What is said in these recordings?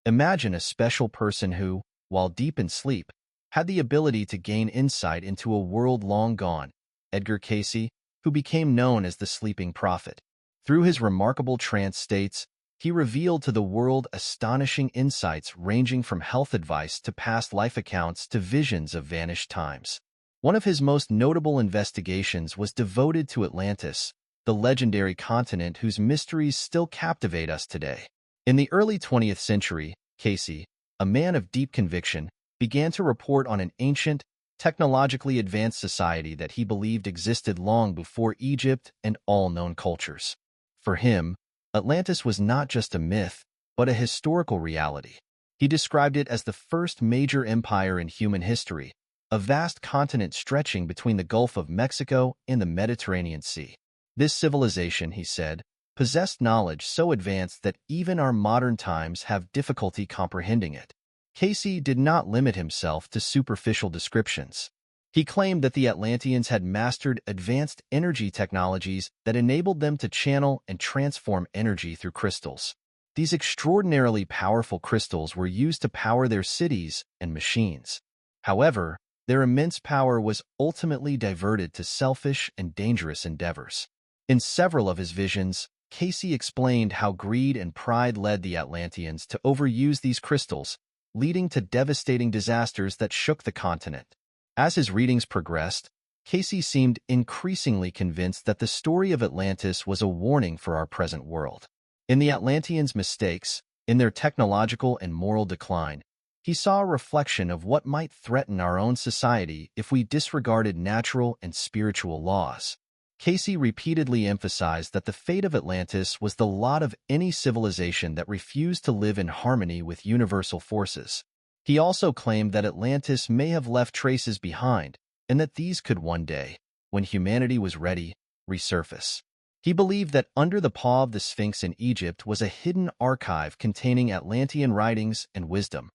Imagine a special person who, while deep in sleep, had the ability to gain insight into a world long gone. Edgar Cayce, who became known as the Sleeping Prophet. Through his remarkable trance states, he revealed to the world astonishing insights ranging from health advice to past life accounts to visions of vanished times. One of his most notable investigations was devoted to Atlantis, the legendary continent whose mysteries still captivate us today. In the early 20th century, Cayce, a man of deep conviction, began to report on an ancient, technologically advanced society that he believed existed long before Egypt and all known cultures. For him, Atlantis was not just a myth, but a historical reality. He described it as the first major empire in human history, a vast continent stretching between the Gulf of Mexico and the Mediterranean Sea. This civilization, he said, possessed knowledge so advanced that even our modern times have difficulty comprehending it. Cayce did not limit himself to superficial descriptions. He claimed that the Atlanteans had mastered advanced energy technologies that enabled them to channel and transform energy through crystals. These extraordinarily powerful crystals were used to power their cities and machines. However, their immense power was ultimately diverted to selfish and dangerous endeavors. In several of his visions, Cayce explained how greed and pride led the Atlanteans to overuse these crystals, leading to devastating disasters that shook the continent. As his readings progressed, Cayce seemed increasingly convinced that the story of Atlantis was a warning for our present world. In the Atlanteans' mistakes, in their technological and moral decline, he saw a reflection of what might threaten our own society if we disregarded natural and spiritual laws. Cayce repeatedly emphasized that the fate of Atlantis was the lot of any civilization that refused to live in harmony with universal forces. He also claimed that Atlantis may have left traces behind, and that these could one day, when humanity was ready, resurface. He believed that under the paw of the Sphinx in Egypt was a hidden archive containing Atlantean writings and wisdom,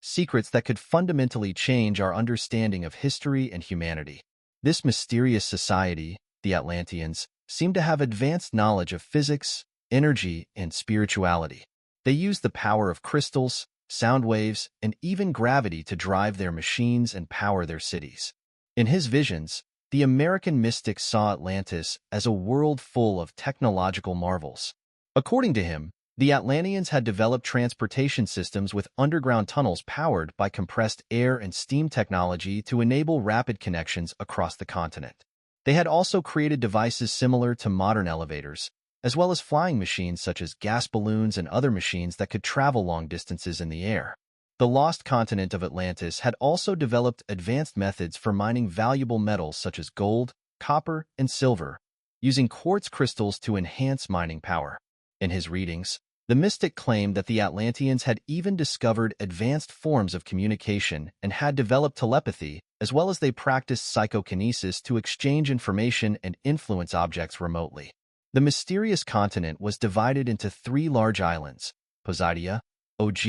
secrets that could fundamentally change our understanding of history and humanity. This mysterious society, the Atlanteans, seemed to have advanced knowledge of physics, energy, and spirituality. They used the power of crystals, sound waves, and even gravity to drive their machines and power their cities. In his visions, the American mystics saw Atlantis as a world full of technological marvels. According to him, the Atlanteans had developed transportation systems with underground tunnels powered by compressed air and steam technology to enable rapid connections across the continent. They had also created devices similar to modern elevators, as well as flying machines such as gas balloons and other machines that could travel long distances in the air. The lost continent of Atlantis had also developed advanced methods for mining valuable metals such as gold, copper, and silver, using quartz crystals to enhance mining power. In his readings, the mystic claimed that the Atlanteans had even discovered advanced forms of communication and had developed telepathy, as well as they practiced psychokinesis to exchange information and influence objects remotely. The mysterious continent was divided into three large islands, Poseidia, Og,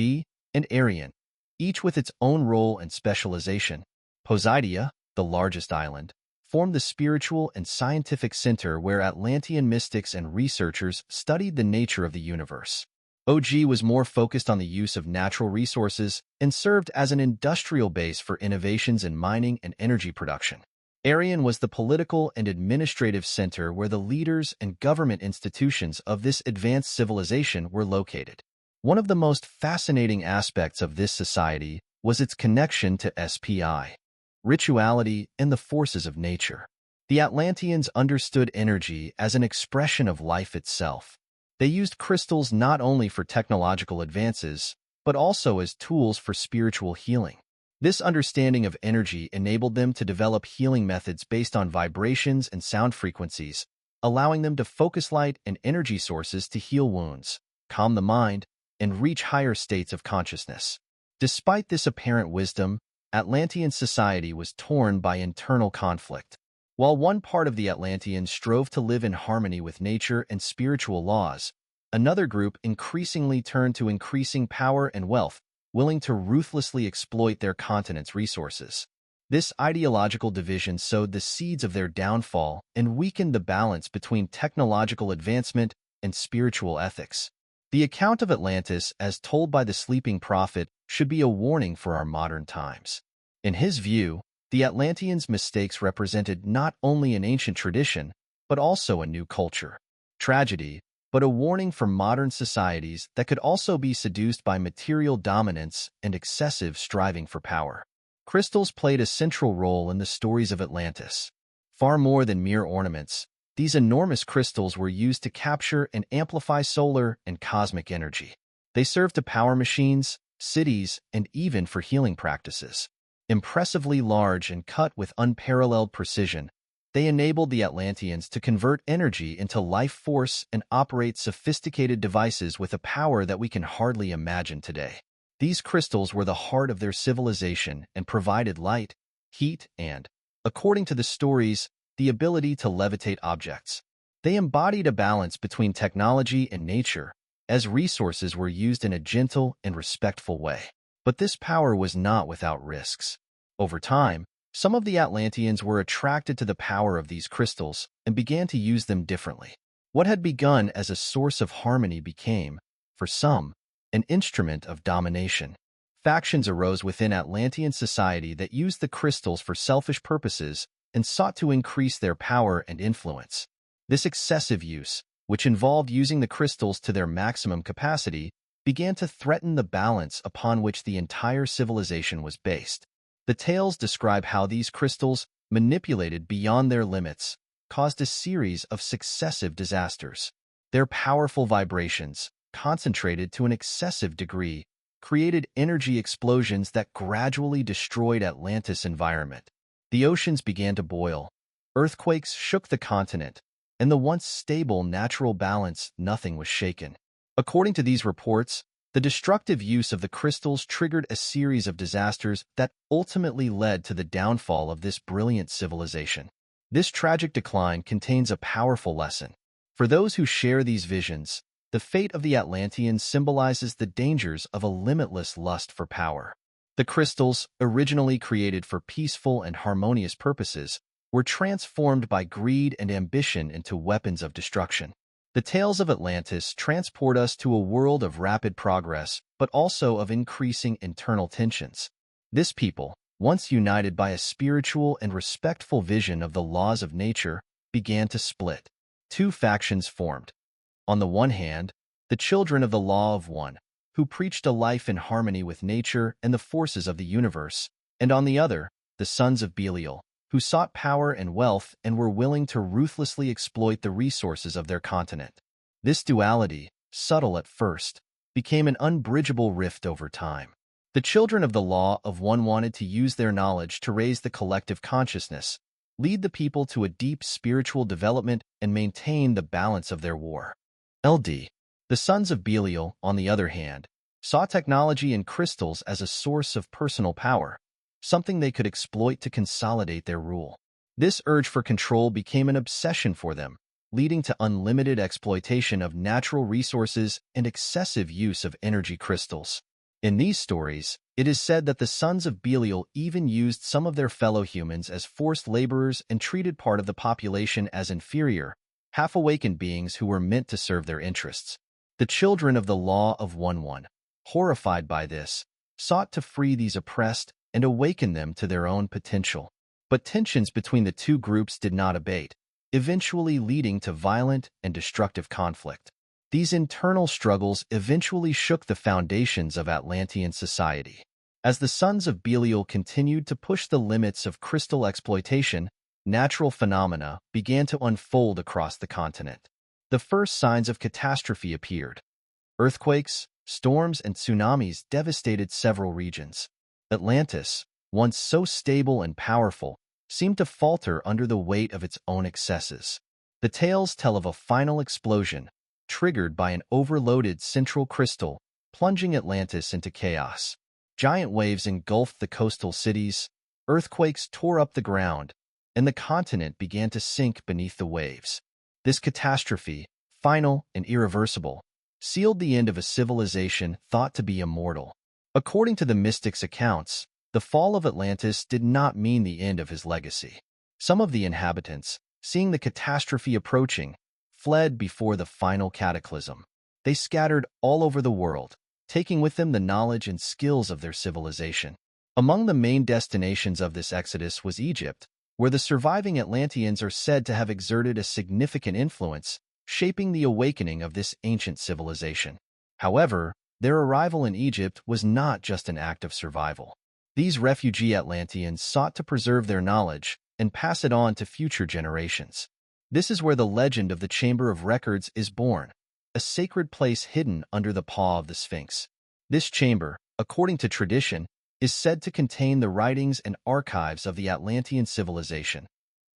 and Arion, each with its own role and specialization. Poseidia, the largest island, formed the spiritual and scientific center where Atlantean mystics and researchers studied the nature of the universe. Og was more focused on the use of natural resources and served as an industrial base for innovations in mining and energy production. Arion was the political and administrative center where the leaders and government institutions of this advanced civilization were located. One of the most fascinating aspects of this society was its connection to SPI, rituality, and the forces of nature. The Atlanteans understood energy as an expression of life itself. They used crystals not only for technological advances, but also as tools for spiritual healing. This understanding of energy enabled them to develop healing methods based on vibrations and sound frequencies, allowing them to focus light and energy sources to heal wounds, calm the mind, and reach higher states of consciousness. Despite this apparent wisdom, Atlantean society was torn by internal conflict. While one part of the Atlanteans strove to live in harmony with nature and spiritual laws, another group increasingly turned to increasing power and wealth, willing to ruthlessly exploit their continent's resources. This ideological division sowed the seeds of their downfall and weakened the balance between technological advancement and spiritual ethics. The account of Atlantis, as told by the sleeping prophet, should be a warning for our modern times. In his view, the Atlanteans' mistakes represented not only an ancient tradition, but also a new culture. Tragedy, but a warning for modern societies that could also be seduced by material dominance and excessive striving for power. Crystals played a central role in the stories of Atlantis. Far more than mere ornaments, these enormous crystals were used to capture and amplify solar and cosmic energy. They served to power machines, cities, and even for healing practices. Impressively large and cut with unparalleled precision, they enabled the Atlanteans to convert energy into life force and operate sophisticated devices with a power that we can hardly imagine today. These crystals were the heart of their civilization and provided light, heat, and, according to the stories, the ability to levitate objects. They embodied a balance between technology and nature, as resources were used in a gentle and respectful way. But this power was not without risks. Over time, some of the Atlanteans were attracted to the power of these crystals and began to use them differently. What had begun as a source of harmony became, for some, an instrument of domination. Factions arose within Atlantean society that used the crystals for selfish purposes and sought to increase their power and influence. This excessive use, which involved using the crystals to their maximum capacity, began to threaten the balance upon which the entire civilization was based. The tales describe how these crystals, manipulated beyond their limits, caused a series of successive disasters. Their powerful vibrations, concentrated to an excessive degree, created energy explosions that gradually destroyed Atlantis' environment. The oceans began to boil, earthquakes shook the continent, and the once stable natural balance, nothing was shaken. According to these reports, the destructive use of the crystals triggered a series of disasters that ultimately led to the downfall of this brilliant civilization. This tragic decline contains a powerful lesson. For those who share these visions, the fate of the Atlanteans symbolizes the dangers of a limitless lust for power. The crystals, originally created for peaceful and harmonious purposes, were transformed by greed and ambition into weapons of destruction. The tales of Atlantis transport us to a world of rapid progress, but also of increasing internal tensions. This people, once united by a spiritual and respectful vision of the laws of nature, began to split. Two factions formed. On the one hand, the children of the Law of One, who preached a life in harmony with nature and the forces of the universe, and on the other, the sons of Belial, who sought power and wealth and were willing to ruthlessly exploit the resources of their continent. This duality, subtle at first, became an unbridgeable rift over time. The children of the Law of One wanted to use their knowledge to raise the collective consciousness, lead the people to a deep spiritual development, and maintain the balance of their war. LD. The sons of Belial, on the other hand, saw technology and crystals as a source of personal power, something they could exploit to consolidate their rule. This urge for control became an obsession for them, leading to unlimited exploitation of natural resources and excessive use of energy crystals. In these stories, it is said that the sons of Belial even used some of their fellow humans as forced laborers and treated part of the population as inferior, half-awakened beings who were meant to serve their interests. The children of the Law of One, horrified by this, sought to free these oppressed and awaken them to their own potential. But tensions between the two groups did not abate, eventually leading to violent and destructive conflict. These internal struggles eventually shook the foundations of Atlantean society. As the sons of Belial continued to push the limits of crystal exploitation, natural phenomena began to unfold across the continent. The first signs of catastrophe appeared. Earthquakes, storms, and tsunamis devastated several regions. Atlantis, once so stable and powerful, seemed to falter under the weight of its own excesses. The tales tell of a final explosion, triggered by an overloaded central crystal, plunging Atlantis into chaos. Giant waves engulfed the coastal cities, earthquakes tore up the ground, and the continent began to sink beneath the waves. This catastrophe, final and irreversible, sealed the end of a civilization thought to be immortal. According to the mystics' accounts, the fall of Atlantis did not mean the end of his legacy. Some of the inhabitants, seeing the catastrophe approaching, fled before the final cataclysm. they scattered all over the world, taking with them the knowledge and skills of their civilization. Among the main destinations of this exodus was Egypt, where the surviving Atlanteans are said to have exerted a significant influence, shaping the awakening of this ancient civilization. However, their arrival in Egypt was not just an act of survival. These refugee Atlanteans sought to preserve their knowledge and pass it on to future generations. This is where the legend of the Chamber of Records is born, a sacred place hidden under the paw of the Sphinx. This chamber, according to tradition, is said to contain the writings and archives of the Atlantean civilization,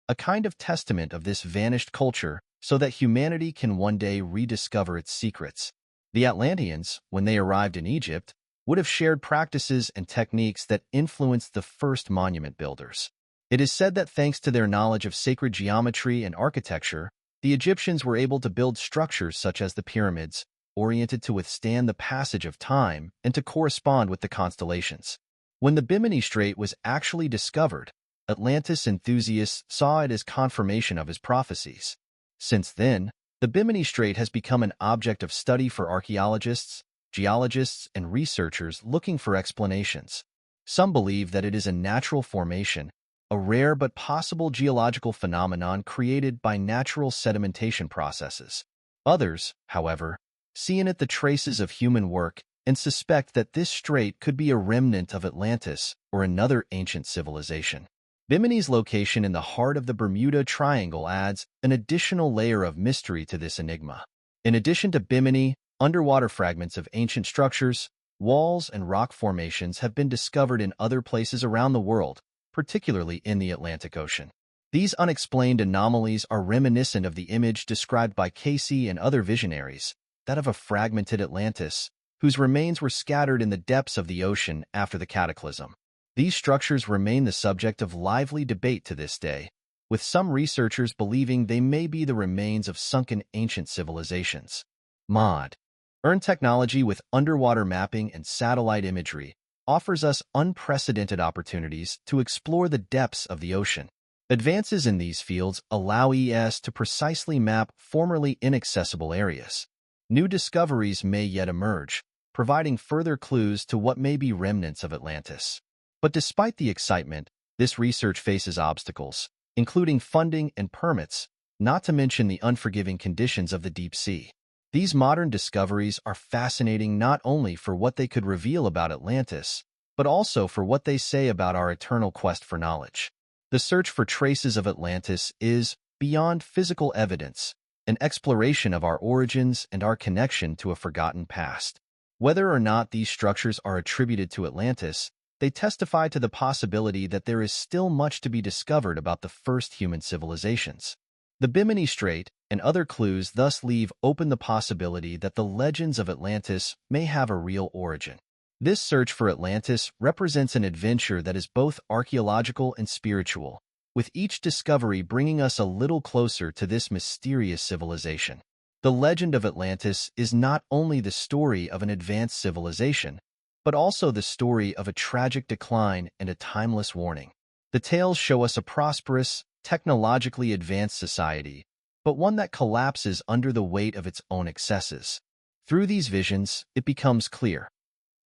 a kind of testament of this vanished culture so that humanity can one day rediscover its secrets. The Atlanteans, when they arrived in Egypt, would have shared practices and techniques that influenced the first monument builders. It is said that thanks to their knowledge of sacred geometry and architecture, the Egyptians were able to build structures such as the pyramids, oriented to withstand the passage of time and to correspond with the constellations. When the Bimini Strait was actually discovered, Atlantis enthusiasts saw it as confirmation of his prophecies. Since then, the Bimini Strait has become an object of study for archaeologists, geologists, and researchers looking for explanations. Some believe that it is a natural formation, a rare but possible geological phenomenon created by natural sedimentation processes. Others, however, see in it the traces of human work and suspect that this strait could be a remnant of Atlantis or another ancient civilization. Bimini's location in the heart of the Bermuda Triangle adds an additional layer of mystery to this enigma. In addition to Bimini, underwater fragments of ancient structures, walls, and rock formations have been discovered in other places around the world, particularly in the Atlantic Ocean. These unexplained anomalies are reminiscent of the image described by Cayce and other visionaries, that of a fragmented Atlantis, whose remains were scattered in the depths of the ocean after the cataclysm. These structures remain the subject of lively debate to this day, with some researchers believing they may be the remains of sunken ancient civilizations. Modern technology with underwater mapping and satellite imagery offers us unprecedented opportunities to explore the depths of the ocean. Advances in these fields allow us to precisely map formerly inaccessible areas. New discoveries may yet emerge, providing further clues to what may be remnants of Atlantis. But despite the excitement, this research faces obstacles, including funding and permits, not to mention the unforgiving conditions of the deep sea. These modern discoveries are fascinating not only for what they could reveal about Atlantis, but also for what they say about our eternal quest for knowledge. The search for traces of Atlantis is, beyond physical evidence, an exploration of our origins and our connection to a forgotten past. Whether or not these structures are attributed to Atlantis, they testify to the possibility that there is still much to be discovered about the first human civilizations. The Bimini Strait and other clues thus leave open the possibility that the legends of Atlantis may have a real origin. This search for Atlantis represents an adventure that is both archaeological and spiritual, with each discovery bringing us a little closer to this mysterious civilization. The legend of Atlantis is not only the story of an advanced civilization, but also the story of a tragic decline and a timeless warning. The tales show us a prosperous, technologically advanced society, but one that collapses under the weight of its own excesses. Through these visions, it becomes clear.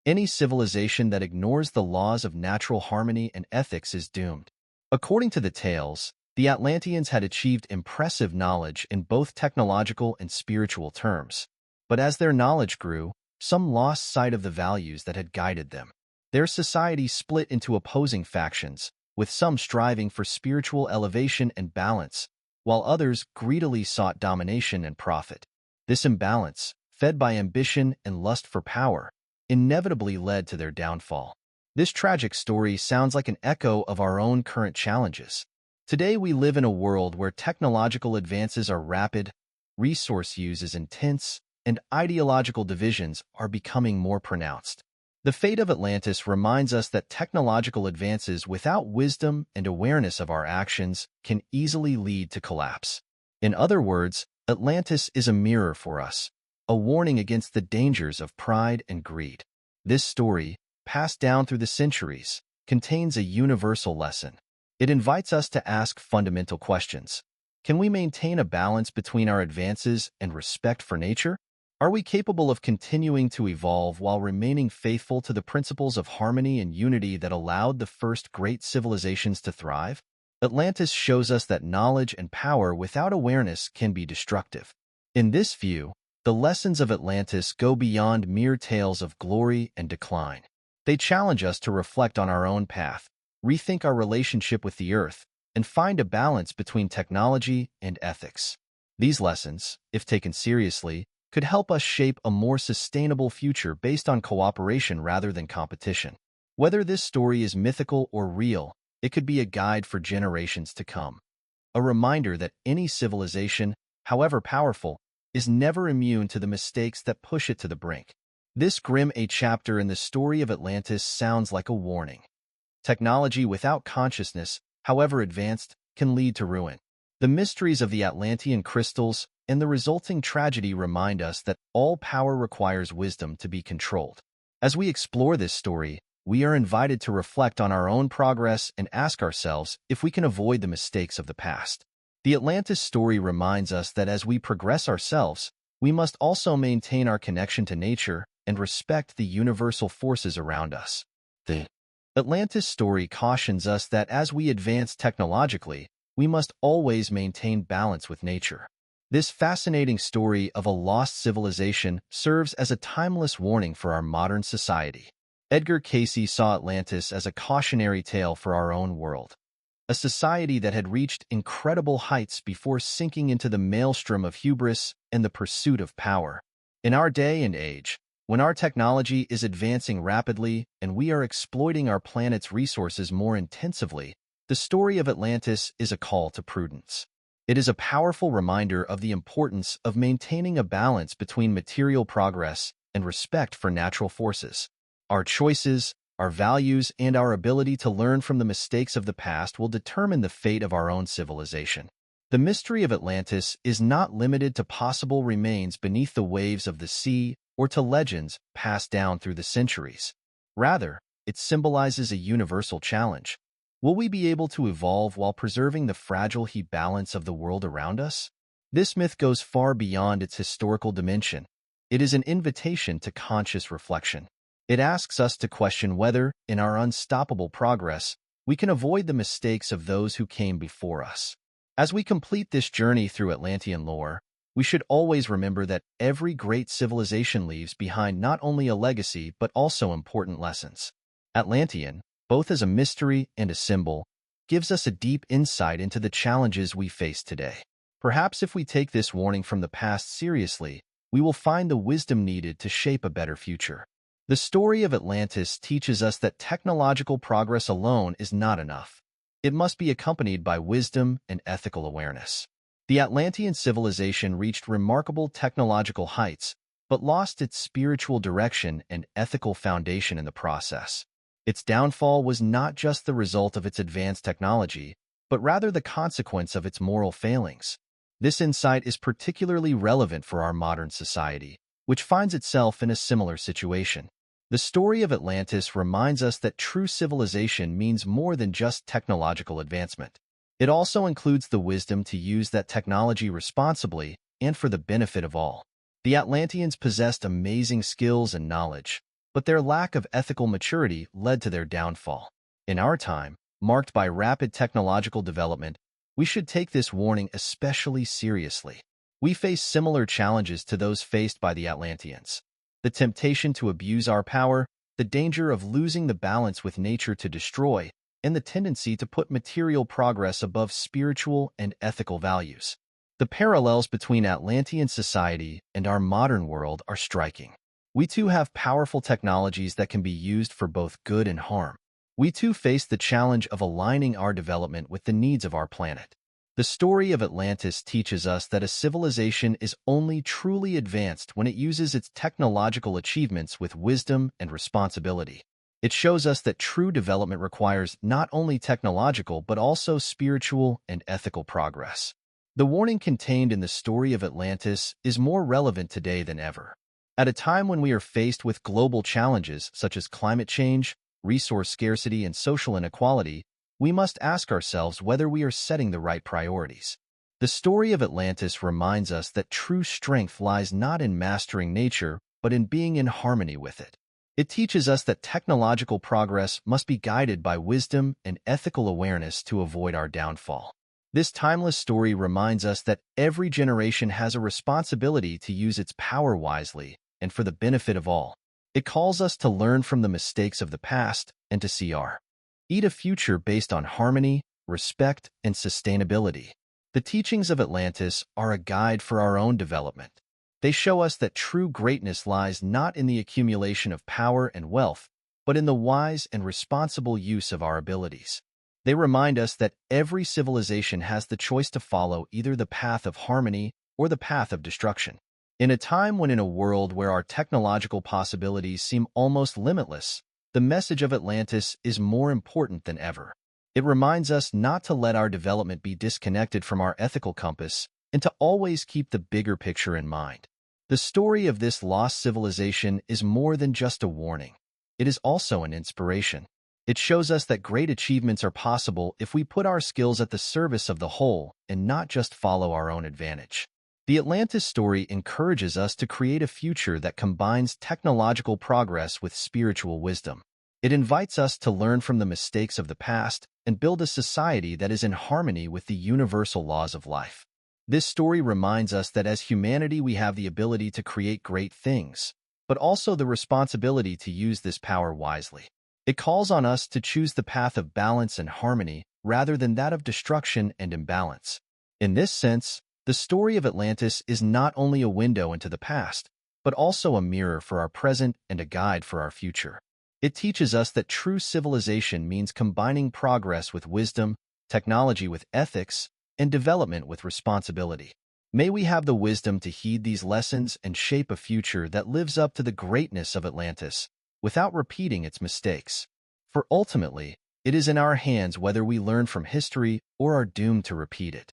Any civilization that ignores the laws of natural harmony and ethics is doomed. According to the tales, the Atlanteans had achieved impressive knowledge in both technological and spiritual terms. But as their knowledge grew, some lost sight of the values that had guided them. Their society split into opposing factions, with some striving for spiritual elevation and balance, while others greedily sought domination and profit. This imbalance, fed by ambition and lust for power, inevitably led to their downfall. This tragic story sounds like an echo of our own current challenges. Today we live in a world where technological advances are rapid, resource use is intense, and ideological divisions are becoming more pronounced. The fate of Atlantis reminds us that technological advances without wisdom and awareness of our actions can easily lead to collapse. In other words, Atlantis is a mirror for us, a warning against the dangers of pride and greed. This story, passed down through the centuries, contains a universal lesson. It invites us to ask fundamental questions. Can we maintain a balance between our advances and respect for nature? Are we capable of continuing to evolve while remaining faithful to the principles of harmony and unity that allowed the first great civilizations to thrive? Atlantis shows us that knowledge and power without awareness can be destructive. In this view, the lessons of Atlantis go beyond mere tales of glory and decline. They challenge us to reflect on our own path, rethink our relationship with the Earth, and find a balance between technology and ethics. These lessons, if taken seriously, could help us shape a more sustainable future based on cooperation rather than competition. Whether this story is mythical or real, it could be a guide for generations to come. A reminder that any civilization, however powerful, is never immune to the mistakes that push it to the brink. This grim chapter in the story of Atlantis sounds like a warning. Technology without consciousness, however advanced, can lead to ruin. The mysteries of the Atlantean crystals and the resulting tragedy remind us that all power requires wisdom to be controlled. As we explore this story, we are invited to reflect on our own progress and ask ourselves if we can avoid the mistakes of the past. The Atlantis story reminds us that as we progress ourselves, we must also maintain our connection to nature and respect the universal forces around us. The Atlantis story cautions us that as we advance technologically, we must always maintain balance with nature. This fascinating story of a lost civilization serves as a timeless warning for our modern society. Edgar Cayce saw Atlantis as a cautionary tale for our own world. A society that had reached incredible heights before sinking into the maelstrom of hubris and the pursuit of power. In our day and age, when our technology is advancing rapidly and we are exploiting our planet's resources more intensively, the story of Atlantis is a call to prudence. It is a powerful reminder of the importance of maintaining a balance between material progress and respect for natural forces. Our choices, our values, and our ability to learn from the mistakes of the past will determine the fate of our own civilization. The mystery of Atlantis is not limited to possible remains beneath the waves of the sea or to legends passed down through the centuries. Rather, it symbolizes a universal challenge. Will we be able to evolve while preserving the fragile balance of the world around us? This myth goes far beyond its historical dimension. It is an invitation to conscious reflection. It asks us to question whether, in our unstoppable progress, we can avoid the mistakes of those who came before us. As we complete this journey through Atlantean lore, we should always remember that every great civilization leaves behind not only a legacy but also important lessons. Atlantean, both as a mystery and a symbol, gives us a deep insight into the challenges we face today. Perhaps if we take this warning from the past seriously, we will find the wisdom needed to shape a better future. The story of Atlantis teaches us that technological progress alone is not enough. It must be accompanied by wisdom and ethical awareness. The Atlantean civilization reached remarkable technological heights, but lost its spiritual direction and ethical foundation in the process. Its downfall was not just the result of its advanced technology, but rather the consequence of its moral failings. This insight is particularly relevant for our modern society, which finds itself in a similar situation. The story of Atlantis reminds us that true civilization means more than just technological advancement. It also includes the wisdom to use that technology responsibly and for the benefit of all. The Atlanteans possessed amazing skills and knowledge, but their lack of ethical maturity led to their downfall. In our time, marked by rapid technological development, we should take this warning especially seriously. We face similar challenges to those faced by the Atlanteans. The temptation to abuse our power, the danger of losing the balance with nature to destroy, and the tendency to put material progress above spiritual and ethical values. The parallels between Atlantean society and our modern world are striking. We too have powerful technologies that can be used for both good and harm. We too face the challenge of aligning our development with the needs of our planet. The story of Atlantis teaches us that a civilization is only truly advanced when it uses its technological achievements with wisdom and responsibility. It shows us that true development requires not only technological but also spiritual and ethical progress. The warning contained in the story of Atlantis is more relevant today than ever. At a time when we are faced with global challenges such as climate change, resource scarcity, and social inequality, we must ask ourselves whether we are setting the right priorities. The story of Atlantis reminds us that true strength lies not in mastering nature, but in being in harmony with it. It teaches us that technological progress must be guided by wisdom and ethical awareness to avoid our downfall. This timeless story reminds us that every generation has a responsibility to use its power wisely and for the benefit of all. It calls us to learn from the mistakes of the past and to see our future based on harmony, respect, and sustainability. The teachings of Atlantis are a guide for our own development. They show us that true greatness lies not in the accumulation of power and wealth, but in the wise and responsible use of our abilities. They remind us that every civilization has the choice to follow either the path of harmony or the path of destruction. In a time when in a world where our technological possibilities seem almost limitless, the message of Atlantis is more important than ever. It reminds us not to let our development be disconnected from our ethical compass and to always keep the bigger picture in mind. The story of this lost civilization is more than just a warning. It is also an inspiration. It shows us that great achievements are possible if we put our skills at the service of the whole and not just follow our own advantage. The Atlantis story encourages us to create a future that combines technological progress with spiritual wisdom. It invites us to learn from the mistakes of the past and build a society that is in harmony with the universal laws of life. This story reminds us that as humanity we have the ability to create great things, but also the responsibility to use this power wisely. It calls on us to choose the path of balance and harmony rather than that of destruction and imbalance. In this sense, the story of Atlantis is not only a window into the past, but also a mirror for our present and a guide for our future. It teaches us that true civilization means combining progress with wisdom, technology with ethics, and development with responsibility. May we have the wisdom to heed these lessons and shape a future that lives up to the greatness of Atlantis, without repeating its mistakes. For ultimately, it is in our hands whether we learn from history or are doomed to repeat it.